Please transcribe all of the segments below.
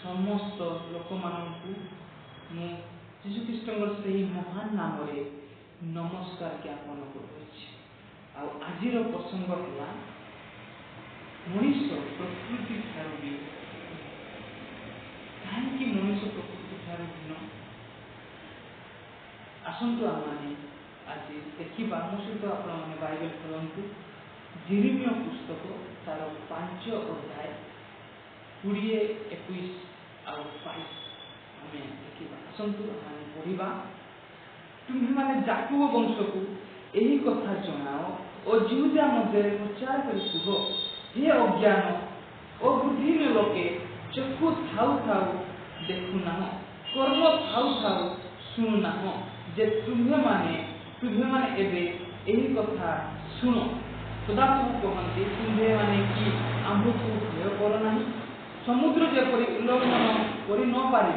समस्त लोक मानू जीशुख्रीष्टर से महान नाम नमस्कार ज्ञापन आज प्रसंग है मनीष प्रकृति ठार भी कहीं मनीष प्रकृति ठार भिन्न आसतु आम आज देखा मो सहित आप बाइबल खोलु जिरिमिया पुस्तक तार 5 अध्याय 20, 21 और 22 आम देखा आसतु आम पढ़ा तुम्हें माने जाकुब वंश को यही कथा जनाओ और जिहुदा मध्य प्रचार कर हे अज्ञान और बुद्धिहीन लोके चक्षु थाऊ थाऊ देखुना कर्म थाऊ थाऊ शुणुना जे तुम्हें माने एबे यही कथा शुण सदाप्रभु कहते तुम्हें माने कि आंभ को भय कर ना समुद्र जेपरी उल्लंघन कर न पार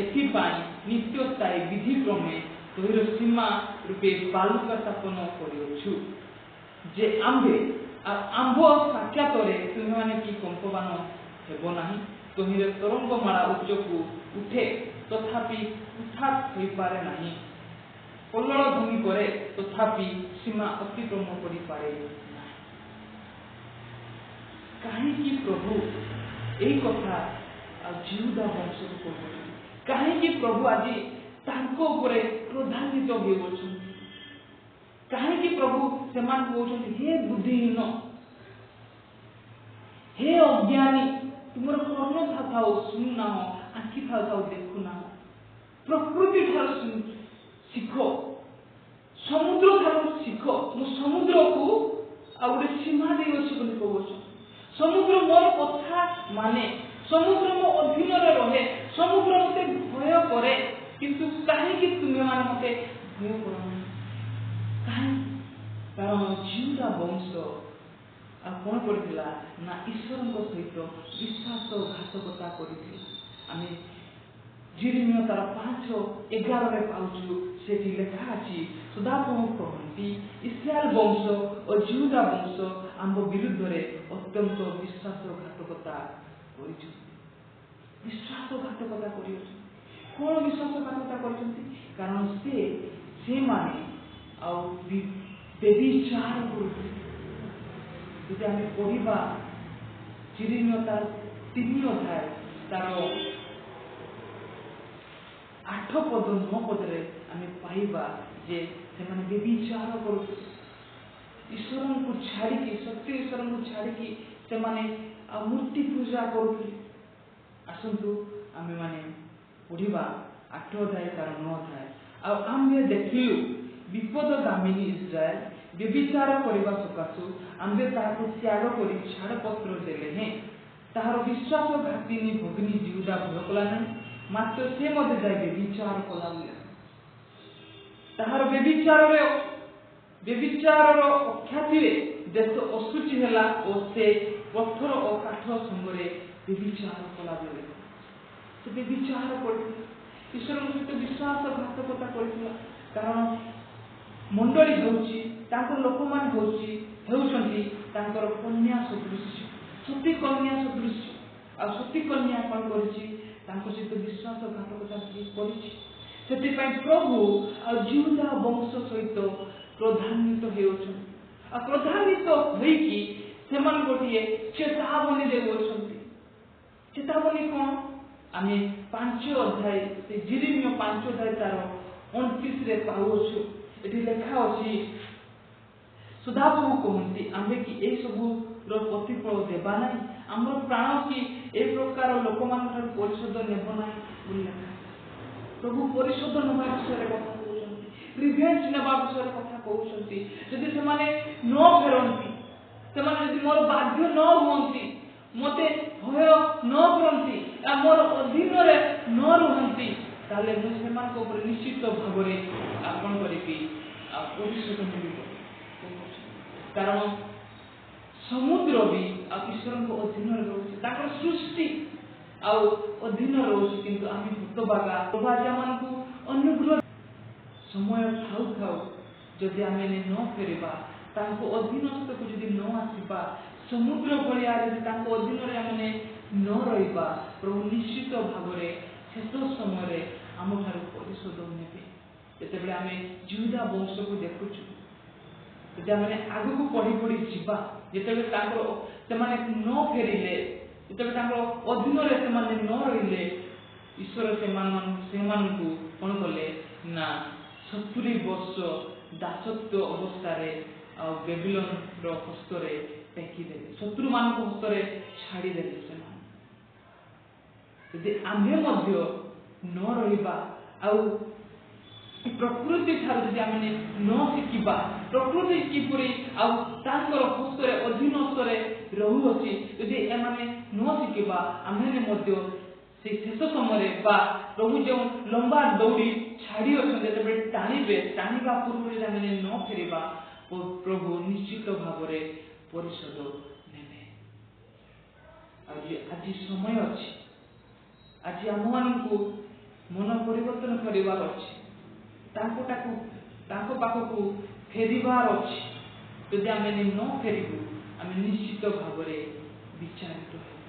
एथिपाई नित्यस्थायी विधिक्रमे तोहिर सीमा रूपे बालुका स्थापन करियछु जे आंबे आंभ साक्षात तुम्हें माने कि कंपमान हेब नाही तोहिर तरंगमाला उच्चकू उठे तथापि उठात हो पारे नाही कल्लड़ ध्वनि करे तथापि सीमा अतिक्रम करि पारे नाही कहीं प्रभु यही कथा जिहुदा वंश को कहते कहीं प्रभु आज तांको उपरे क्रोधान्वित होउछन कहीं प्रभु सेमान कहउछन हे बुद्धिहीन हे अज्ञानी तुमर कर्म थाओ सुनना हो आखि थाओ देखुना प्रकृति ठार शिख समुद्र ठार शिख मु समुद्र को आ गोटे सीमा दे अछि बोली कहउछन समुद्र मोर कथा माने समुद्र मो अधीन रहे समुद्र मते भय करे किंतु कहीं तुम्हें मान मते भय कर कहीं कारण जिहुदा वंश कौन पड़ा ना ईश्वर सहित विश्वासघातकता कर जिरिमिया तार 5:11 पाऊँ से लेखा अच्छी सदाप्रभु कहती इस्राएल वंश और जिहुदा वंश आम विरुद्ध में अत्यंत विश्वासघातकता विश्वासघातकता कर कौन विश्वासघातकता कर कारण से माने व्यभिचार कर पढ़ा जिरिमिया तार 3 अध्याय तार 8 पद 9 पदरे आम पाइबा जे से माने व्यभिचार कर ईश्वर को छाड़ी सत्य ईश्वर को छाड़ी से माने मूर्ति पूजा कर आसतु आम माने पढ़ा 8 अध्याय तार 9 अध्याय आम देखिलु विपदगामिनी इस्राएल व्यभिचार करने सकाशु आम्बे ताहाको त्याग करी छाड़पत्र देले हैं ताहार विश्वासघातिनी भगिनी जिहुदा भय कला नहीं मात्र से मध्य जाए व्यभिचार कला ताहार व्यभिचार अख्याति देश अशुचि है और से पत्थर और काठ संगे व्यभिचार कला बेले से व्यभिचार कर ईश्वर सहित विश्वासघातकता कर कारण मंडली होउची लोक मान होउछंती कन्या सदृश सती कन्या सदृश आ सती कन्या कौन कर सहित विश्वासघातकता कर प्रभु आ जिहुदा वंश सहित क्रोधान्वित होउछन आ क्रोधान्वित होइकी सेमान गोटिए चेतावनी देउछंती चेतावनी कौन आमे 5 अध्याय से जिरिमिया 5 अध्याय तार 29 रे पाउछु एटी लेखा अछि सदाप्रभु कहते आम्बे कि ए सबू प्रतिफल देवा ना आम प्राण कि ए प्रकार लोक मान परिशोध नेब ना प्रभु परिशोध नवा विषय कथा कहते रिभेंज नेबा विषय कथा कहते जदि से न फेरती से मोर बाध्य न हुंती मते भय न करती मोर अधीन न रुहंती ताले मुझे निश्चित भाव आपन करी परिशोध नेबी कारण समुद्र भी ईश्वर को अधीन रोचे सृष्टि अधीन रोचे किंतु आम भूतबागा प्रभाजा मान को अनुग्रह समय थाऊ थाऊ जदि आम न फेरवा अधीनस्थ को जदि न आसवा समुद्र भाया अधीन आम न रहिबा प्रभु निश्चित भावरे शेष समय आम ठार परिशोध नेबे जेतेबेले आमे जिहुदा वंश को देखुछु जदि आमे आगु को पढ़ी पढ़ी जीवा जेतेबेले तांको सेमाने न फेरिले जेतेबेले तांको अधीन रे सेमाने न रहिले ईश्वर सेमानकु कोन कले ना 70 वर्ष दासत्व अवस्था रे आ बेबीलोन रो हस्तरे टेकी देले शत्रु मानक हस्तरे छाड़ी देले सेमान यदि आम्हे मध्य न रहिबा आउ प्रकृति ठार यदि आमे न शिखिबा प्रकृति किपरि आउ तांकर हस्तरे अधीनस्थरे रहु अछि यदि एमाने न शिखिबा आम्हे मध्य से शेष समय बा प्रभु जो लंबा दौड़ी छाड़ी अछन जेते टाणीबा पूर्व यदि आमे न फेरिबा प्रभु निश्चित भावरे परिशोध नेबे आज समय अछि आज आम मानकु मन परिवर्तन करिवार अछि तांको पाखकु फेरिवार अछि यदि आमे न फेरिबु आमे निश्चित भावरे विचारित हेबु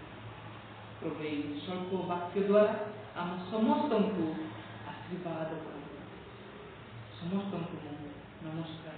प्रभु स्वल्प वाक्य द्वारा आम समस्तंकु आशीर्वाद करू समस्तंकु नमस्कार।